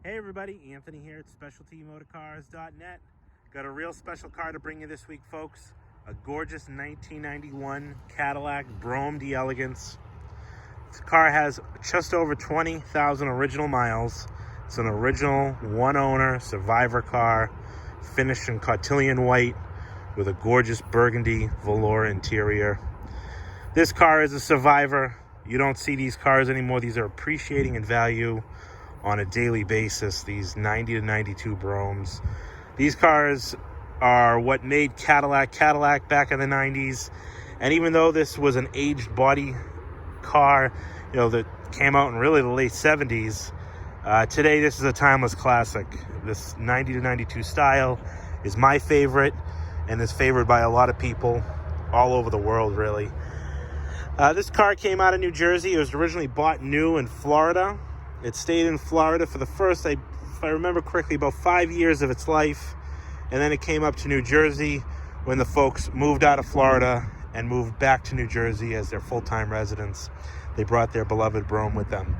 Hey everybody, Anthony here at SpecialtyMotorcars.net. Got a real special car to bring you this week, folks. A gorgeous 1991 Cadillac Brougham Delegance. This car has just over 20,000 original miles. It's an original one-owner survivor car, finished in Cotillion White with a gorgeous burgundy velour interior. This car is a survivor. You don't see these cars anymore. These are appreciating in value on a daily basis, these 90 to 92 Broughams. These cars are what made Cadillac back in the 90s. And even though this was an aged body car, that came out in really the late 70s, today this is a timeless classic. This 90 to 92 style is my favorite and is favored by a lot of people all over the world, really. This car came out of New Jersey. It was originally bought new in Florida. It stayed in Florida for the first, if I remember correctly, about 5 years of its life. And then it came up to New Jersey when the folks moved out of Florida and moved back to New Jersey as their full-time residents. They brought their beloved Brougham with them.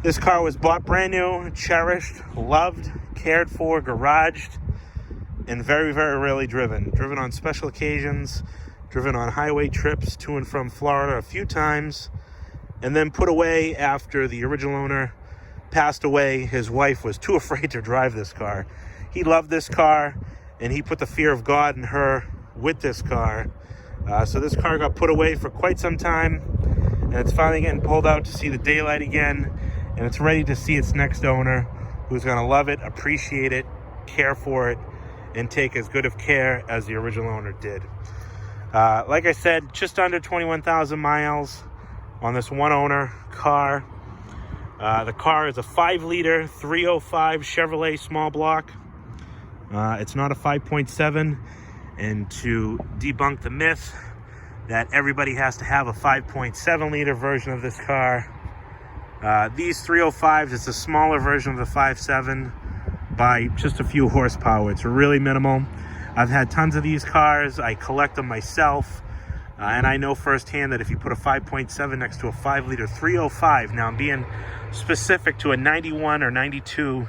This car was bought brand new, cherished, loved, cared for, garaged, and very, very rarely driven. Driven on special occasions, driven on highway trips to and from Florida a few times, and then put away after the original owner passed away. His wife was too afraid to drive this car. He loved this car, and he put the fear of God in her with this car. So this car got put away for quite some time, and it's finally getting pulled out to see the daylight again, and it's ready to see its next owner, who's going to love it, appreciate it, care for it, and take as good of care as the original owner did. Like I said, just under 21,000 miles on this one-owner car. The car is a 5-liter 305 Chevrolet small block. It's not a 5.7, and to debunk the myth that everybody has to have a 5.7-liter version of this car, these 305s, it's a smaller version of the 5.7 by just a few horsepower. It's really minimal. I've had tons of these cars. I collect them myself. And I know firsthand that if you put a 5.7 next to a 5-liter 305, now I'm being specific to a 91 or 92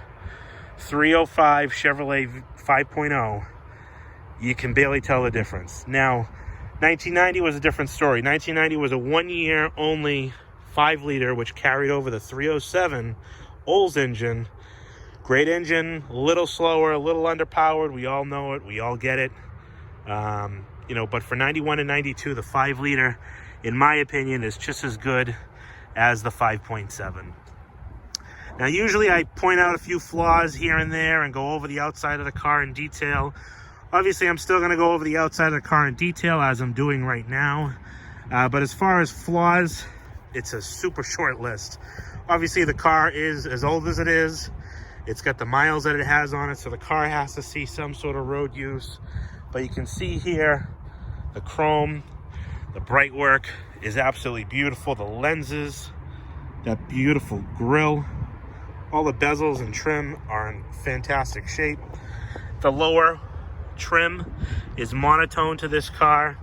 305 Chevrolet 5.0, you can barely tell the difference. Now, 1990 was a different story. 1990 was a one-year only 5-liter, which carried over the 307 Olds engine. Great engine, a little slower, a little underpowered. We all know it. We all get it. But for 91 and 92, the 5-liter, in my opinion, is just as good as the 5.7. Now, usually I point out a few flaws here and there and go over the outside of the car in detail. Obviously, I'm still going to go over the outside of the car in detail, as I'm doing right now. But as far as flaws, it's a super short list. Obviously, the car is as old as it is. It's got the miles that it has on it, so the car has to see some sort of road use. But you can see here, the chrome, the bright work is absolutely beautiful. The lenses, that beautiful grille, all the bezels and trim are in fantastic shape. The lower trim is monotone to this car.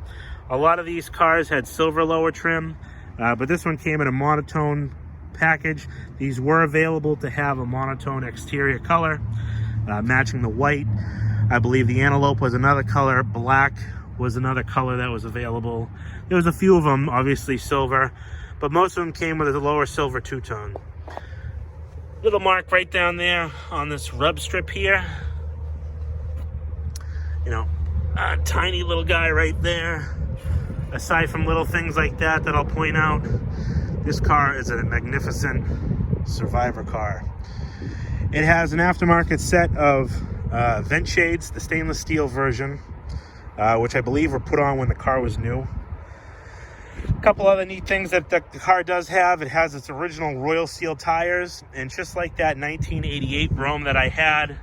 A lot of these cars had silver lower trim, but this one came in a monotone package. These were available to have a monotone exterior color, matching the white. I believe the antelope was another color. Black was another color that was available. There was a few of them, obviously silver, but most of them came with a lower silver two-tone. Little mark right down there on this rub strip here. A tiny little guy right there. Aside from little things like that I'll point out, this car is a magnificent survivor car. It has an aftermarket set of vent shades, the stainless steel version, which I believe were put on when the car was new. A couple other neat things that the car does have: it has its original Royal Seal tires, and just like that 1988 Brougham that I had,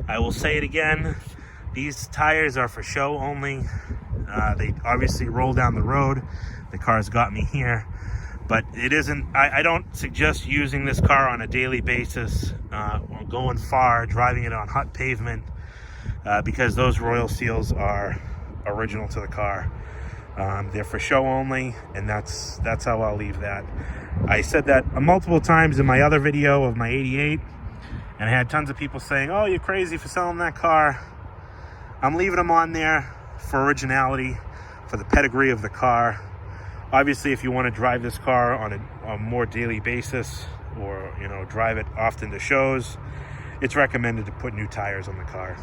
I will say it again, these tires are for show only. They obviously roll down the road. The car's got me here, but it isn't. I don't suggest using this car on a daily basis, or going far, driving it on hot pavement, because those Royal Seals are original to the car. They're for show only, and that's how I'll leave that. I said that multiple times in my other video of my 88, And I had tons of people saying, oh, you're crazy for selling that car. I'm leaving them on there for originality, for the pedigree of the car. Obviously, if you want to drive this car on a more daily basis, or drive it often to shows, it's recommended to put new tires on the car.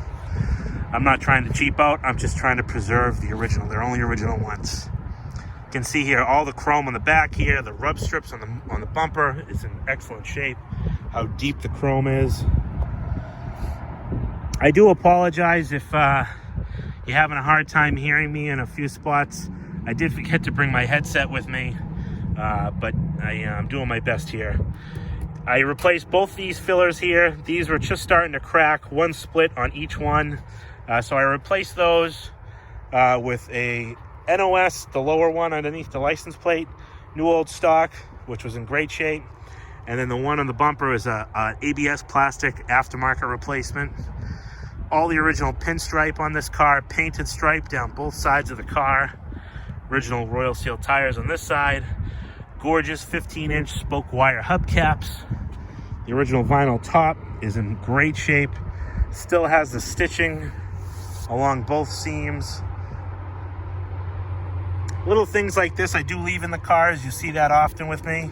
I'm not trying to cheap out. I'm just trying to preserve the original. They're only original ones. You can see here all the chrome on the back here, the rub strips on the bumper is in excellent shape. How deep the chrome is. I do apologize if you're having a hard time hearing me in a few spots. I did forget to bring my headset with me, but I'm doing my best here. I replaced both these fillers here. These were just starting to crack, one split on each one. So I replaced those with a NOS, the lower one underneath the license plate, new old stock, which was in great shape. And then the one on the bumper is a ABS plastic aftermarket replacement. All the original pinstripe on this car, painted stripe down both sides of the car. Original Royal Seal tires on this side. Gorgeous 15-inch spoke wire hubcaps. The original vinyl top is in great shape. Still has the stitching along both seams. Little things like this I do leave in the cars. You see that often with me.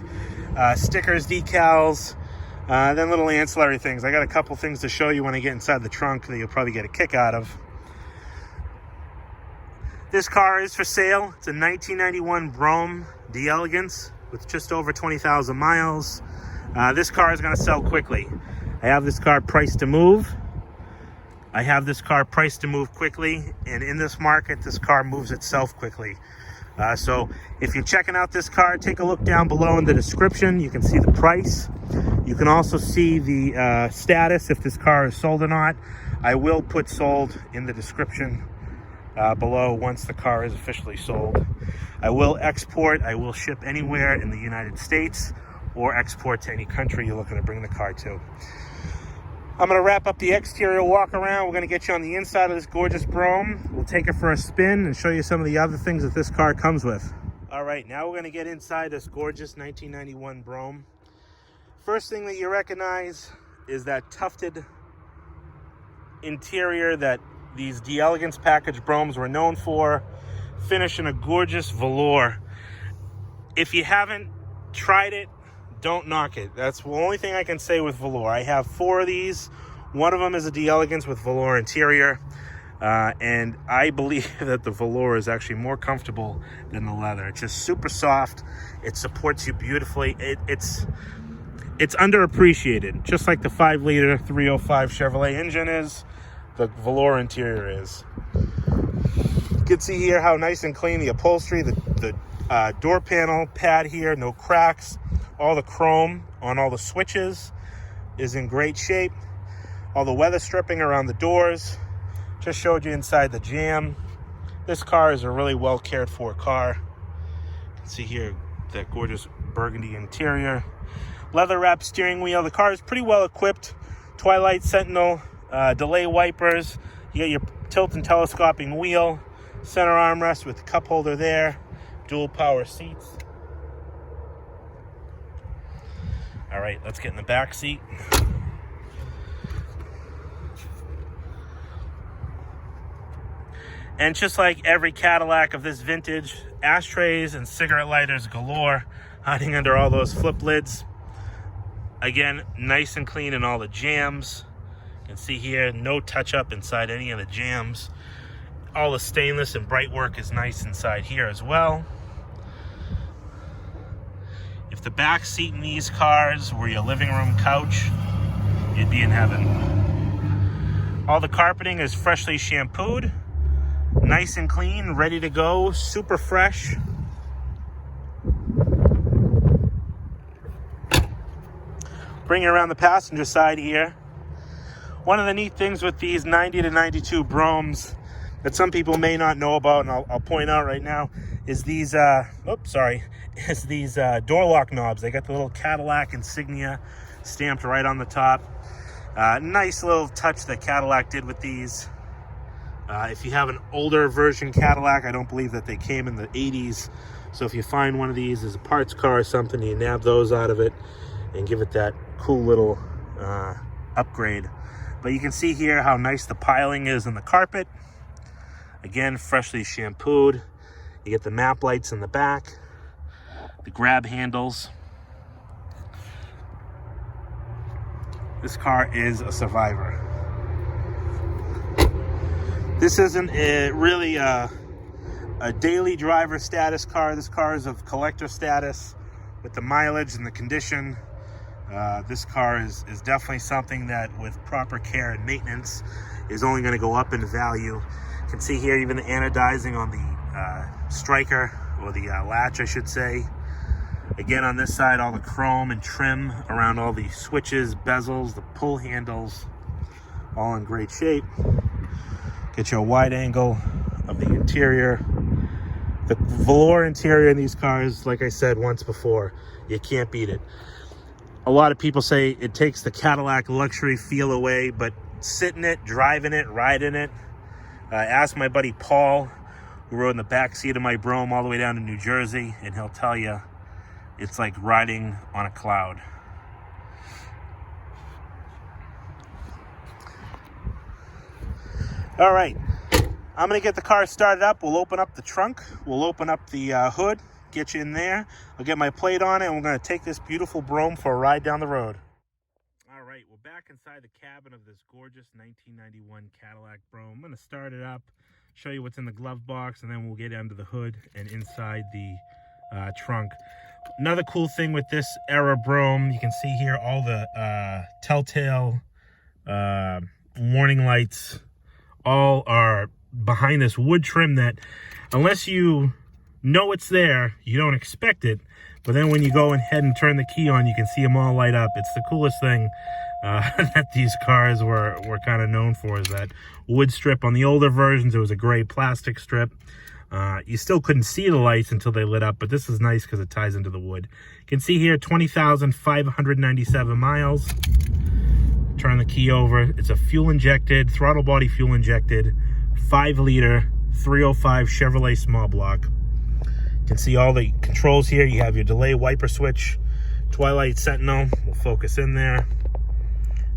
Stickers, decals, then little ancillary things. I got a couple things to show you when I get inside the trunk that you'll probably get a kick out of. This car is for sale. It's a 1991 Brougham Delegance with just over 20,000 miles. This car is going to sell quickly. I have this car priced to move. Quickly, and in this market, this car moves itself quickly. So if you're checking out this car, take a look down below in the description. You can see the price. You can also see the status, if this car is sold or not. I will put sold in the description below once the car is officially sold. I will export. I will ship anywhere in the United States or export to any country you're looking to bring the car to. I'm going to wrap up the exterior walk around. We're going to get you on the inside of this gorgeous Brougham. We'll take it for a spin and show you some of the other things that this car comes with. All right, now we're going to get inside this gorgeous 1991 Brougham. First thing that you recognize is that tufted interior that these Delegance package Broughams were known for. Finished in a gorgeous velour. If you haven't tried it, don't knock it. That's the only thing I can say with velour. I have 4 of these. One of them is a Delegance with velour interior. And I believe that the velour is actually more comfortable than the leather. It's just super soft. It supports you beautifully. It's underappreciated. Just like the 5-liter 305 Chevrolet engine is, the velour interior is. You can see here how nice and clean the upholstery, the door panel pad here, no cracks. All the chrome on all the switches is in great shape. All the weather stripping around the doors. Just showed you inside the jam. This car is a really well cared for car. You can see here that gorgeous burgundy interior. Leather wrapped steering wheel. The car is pretty well equipped. Twilight Sentinel, delay wipers. You got your tilt and telescoping wheel. Center armrest with cup holder there. Dual power seats. All right, let's get in the back seat. And just like every Cadillac of this vintage, ashtrays and cigarette lighters galore, hiding under all those flip lids. Again, nice and clean in all the jams. You can see here, no touch up inside any of the jams. All the stainless and bright work is nice inside here as well. If the back seat in these cars were your living room couch, you'd be in heaven. All the carpeting is freshly shampooed, nice and clean, ready to go, super fresh. Bring it around the passenger side here. One of the neat things with these 90 to 92 Broughams that some people may not know about, and I'll point out right now, is these door lock knobs. They got the little Cadillac insignia stamped right on the top. Nice little touch that Cadillac did with these. If you have an older version Cadillac, I don't believe that they came in the 80s. So if you find one of these as a parts car or something, you nab those out of it and give it that cool little upgrade. But you can see here how nice the piling is in the carpet. Again, freshly shampooed. You get the map lights in the back, the grab handles. This car is a survivor. This isn't really a daily driver status car. This car is of collector status with the mileage and the condition. This car is definitely something that with proper care and maintenance is only going to go up in value. You can see here even the anodizing on the striker, or the latch I should say. Again, on this side, all the chrome and trim around all the switches, bezels, the pull handles, all in great shape. Get you a wide angle of the interior. The velour interior in these cars, like I said once before, you can't beat it. A lot of people say it takes the Cadillac luxury feel away, but sitting it, driving it, riding it. Ask my buddy Paul, who rode in the back seat of my Brougham all the way down to New Jersey, and he'll tell you it's like riding on a cloud. All right, I'm gonna get the car started up. We'll open up the trunk, we'll open up the hood, get you in there. I'll get my plate on it, and we're gonna take this beautiful Brougham for a ride down the road. All right, we're back inside the cabin of this gorgeous 1991 Cadillac Brougham. I'm gonna start it up, show you what's in the glove box, and then we'll get under the hood and inside the trunk. Another cool thing with this era Brougham, you can see here all the telltale warning lights all are behind this wood trim that, unless you know it's there, you don't expect it. But then when you go ahead and turn the key on, you can see them all light up. It's the coolest thing that these cars were kind of known for, is that wood strip. On the older versions, it was a gray plastic strip. You still couldn't see the lights until they lit up, but this is nice because it ties into the wood. You can see here 20,597 miles. Turn the key over. It's a fuel injected, throttle body fuel injected, 5-liter 305 Chevrolet small block. You can see all the controls here. You have your delay wiper switch, Twilight Sentinel, we'll focus in there.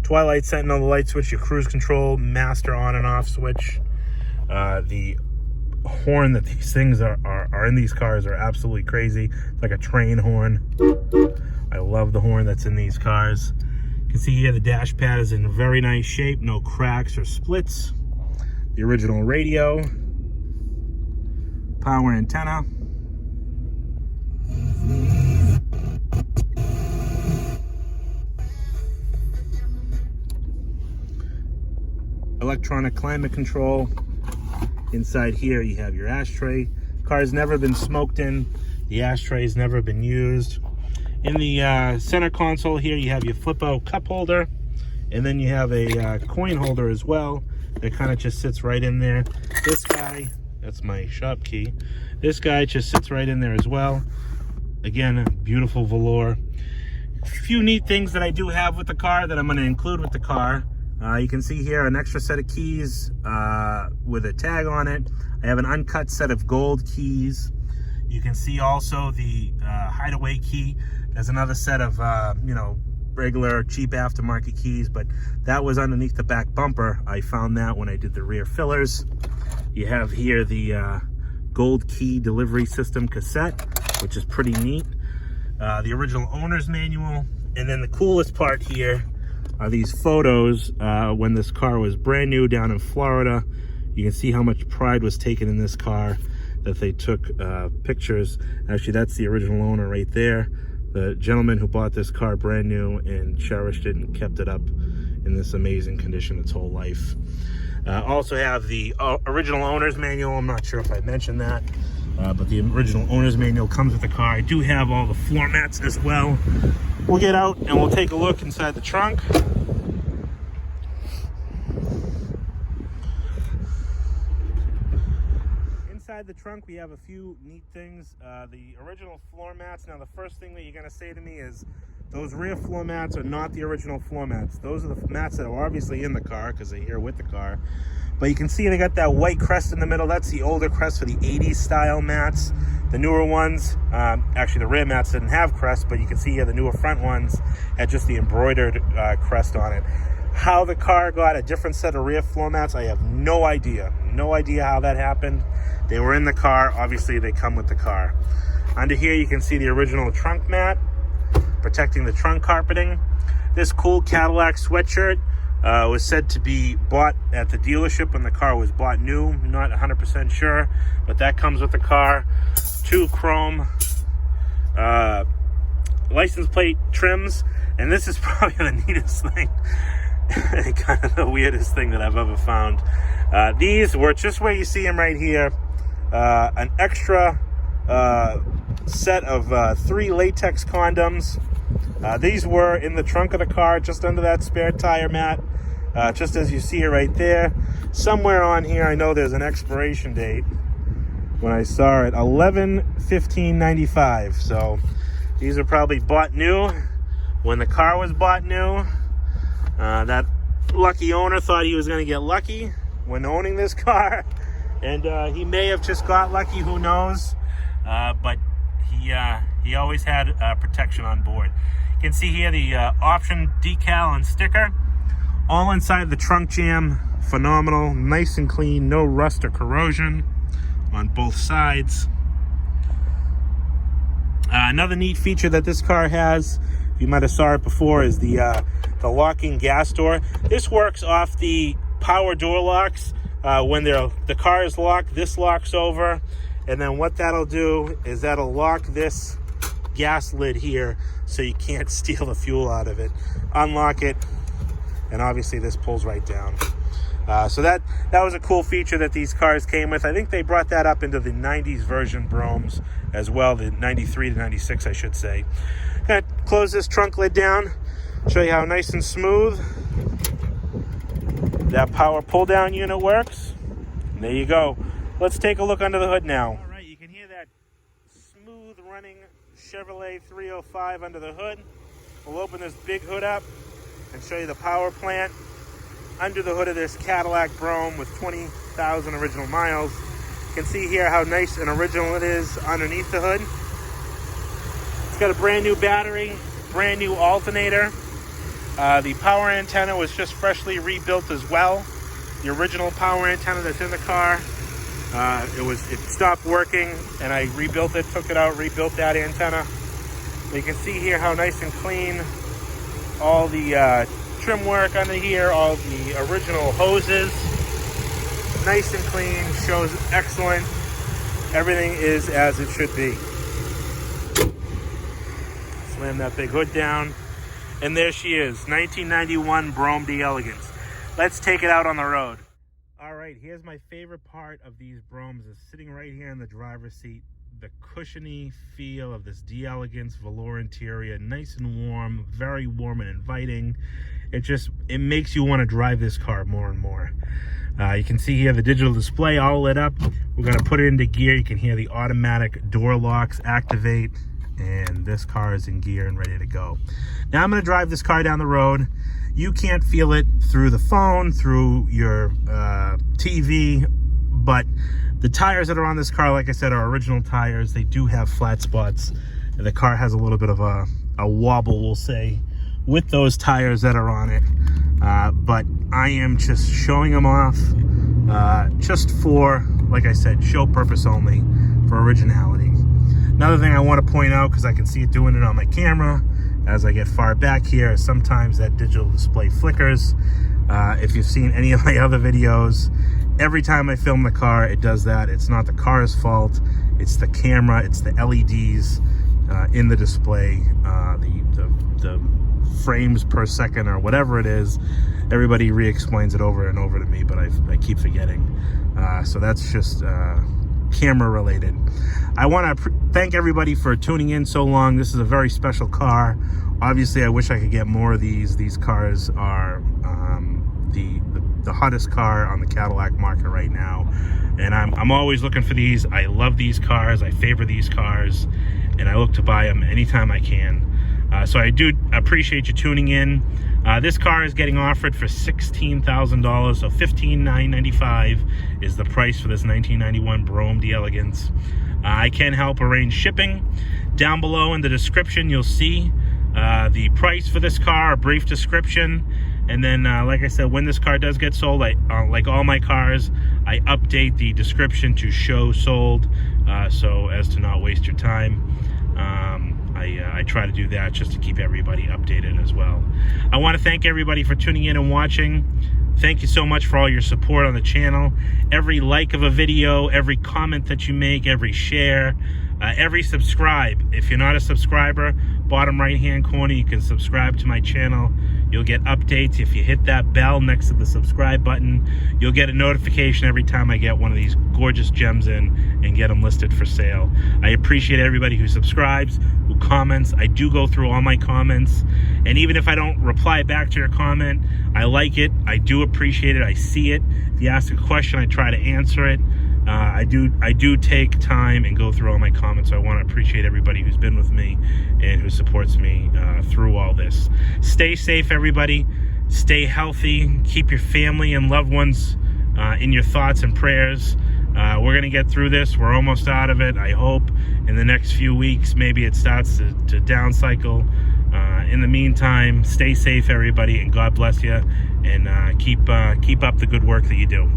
Twilight Sentinel, the light switch, your cruise control, master on and off switch. The horn that these things are in these cars are absolutely crazy. It's like a train horn. I love the horn that's in these cars. You can see here the dash pad is in very nice shape, no cracks or splits. The original radio, power antenna. Electronic climate control. Inside here you have your ashtray. Car's never been smoked in. The ashtray's never been used. In the center console here you have your flip out cup holder, and then you have a coin holder as well that kind of just sits right in there. This guy, that's my shop key. This guy just sits right in there as well. Again, beautiful velour. A few neat things that I do have with the car that I'm going to include with the car. You can see here an extra set of keys with a tag on it. I have an uncut set of gold keys. You can see also the hideaway key. There's another set of, regular cheap aftermarket keys, but that was underneath the back bumper. I found that when I did the rear fillers. You have here the gold key delivery system cassette, which is pretty neat. The original owner's manual. And then the coolest part here are these photos when this car was brand new down in Florida. You can see how much pride was taken in this car, that they took pictures. Actually, that's the original owner right there. The gentleman who bought this car brand new and cherished it and kept it up in this amazing condition its whole life. Also have the original owner's manual. I'm not sure if I mentioned that, but the original owner's manual comes with the car. I do have all the floor mats as well. We'll get out and we'll take a look inside the trunk. Inside the trunk, we have a few neat things. The original floor mats. Now, the first thing that you're going to say to me is those rear floor mats are not the original floor mats. Those are the mats that are obviously in the car because they're here with the car. But you can see they got that white crest in the middle. That's the older crest for the 80s style mats. The newer ones, actually the rear mats didn't have crest, but you can see here the newer front ones had just the embroidered crest on it. How the car got a different set of rear floor mats, I have no idea. No idea how that happened. They were in the car. Obviously, they come with the car. Under here, you can see the original trunk mat, protecting the trunk carpeting. This cool Cadillac sweatshirt was said to be bought at the dealership when the car was bought new. Not 100% sure, but that comes with the car. 2 chrome license plate trims, and this is probably the neatest thing. Kind of the weirdest thing that I've ever found. These were just where you see them right here. An extra set of 3 latex condoms. These were in the trunk of the car, just under that spare tire mat, just as you see it right there. Somewhere on here, I know there's an expiration date. When I saw it, 11/15/95. So these are probably bought new when the car was bought new. That lucky owner thought he was going to get lucky when owning this car, and he may have just got lucky, who knows, but he always had protection on board. You can see here the option decal and sticker, all inside the trunk jam. Phenomenal, nice and clean, no rust or corrosion on both sides. Another neat feature that this car has, you might have saw it before, is the locking gas door. This works off the power door locks. When the car is locked, this locks over, and then what that'll do is that'll lock this gas lid here so you can't steal the fuel out of it. Unlock it, and obviously this pulls right down. So that was a cool feature that these cars came with. I think they brought that up into the 90s version Brohms as well, the 93 to 96, I should say. Gonna close this trunk lid down, show you how nice and smooth that power pull down unit works. And there you go. Let's take a look under the hood now. All right, you can hear that smooth running Chevrolet 305 under the hood. We'll open this big hood up and show you the power plant under the hood of this Cadillac Brougham with 20,000 original miles. You can see here how nice and original it is underneath the hood. It's got a brand new battery, brand new alternator. The power antenna was just freshly rebuilt as well. The original power antenna that's in the car, it stopped working, and I rebuilt it, took it out, rebuilt that antenna. But you can see here how nice and clean all the trim work under here, all the original hoses, nice and clean, shows excellent. Everything is as it should be. Slam that big hood down, and there she is, 1991 Brougham Delegance. Let's take it out on the road. All right, here's my favorite part of these Broughams, is sitting right here in the driver's seat. The cushiony feel of this Delegance velour interior, nice and warm, very warm and inviting. It makes you want to drive this car more and more. You can see here the digital display all lit up. We're going to put it into gear. You can hear the automatic door locks activate, and this car is in gear and ready to go. Now I'm going to drive this car down the road. You can't feel it through the phone, through your TV, but the tires that are on this car, like I said, are original tires. They do have flat spots. The car has a little bit of a wobble, we'll say, with those tires that are on it. But I am just showing them off just for, like I said, show purpose only, for originality. Another thing I want to point out, because I can see it doing it on my camera as I get far back here, is sometimes that digital display flickers. If you've seen any of my other videos, every time I film the car, it does that. It's not the car's fault. It's the camera. It's the LEDs in the display, the frames per second or whatever it is. Everybody re-explains it over and over to me, but I keep forgetting. So that's just camera related. I want to thank everybody for tuning in so long. This is a very special car. Obviously, I wish I could get more of these. These cars are the hottest car on the Cadillac market right now, and I'm always looking for these. I love these cars. I favor these cars, and I look to buy them anytime I can. So I do appreciate you tuning in. This car is getting offered for $16,000, so $15,995 is the price for this 1991 Brougham Delegance. I can help arrange shipping. Down below in the description, you'll see the price for this car, a brief description, And then, like I said, when this car does get sold, like all my cars, I update the description to show sold, so as to not waste your time. I try to do that just to keep everybody updated as well. I want to thank everybody for tuning in and watching. Thank you so much for all your support on the channel. Every like of a video, every comment that you make, every share, every subscribe. If you're not a subscriber, bottom right hand corner, you can subscribe to my channel. You'll get updates. If you hit that bell next to the subscribe button, you'll get a notification every time I get one of these gorgeous gems in and get them listed for sale. I appreciate everybody who subscribes, who comments. I do go through all my comments, and even if I don't reply back to your comment, I like it. I do appreciate it. I see it. If you ask a question, I try to answer it. I do take time and go through all my comments. So I want to appreciate everybody who's been with me and who supports me through all this. Stay safe, everybody. Stay healthy. Keep your family and loved ones in your thoughts and prayers. We're going to get through this. We're almost out of it. I hope in the next few weeks, maybe it starts to down cycle. In the meantime, stay safe, everybody, and God bless you. And keep up the good work that you do.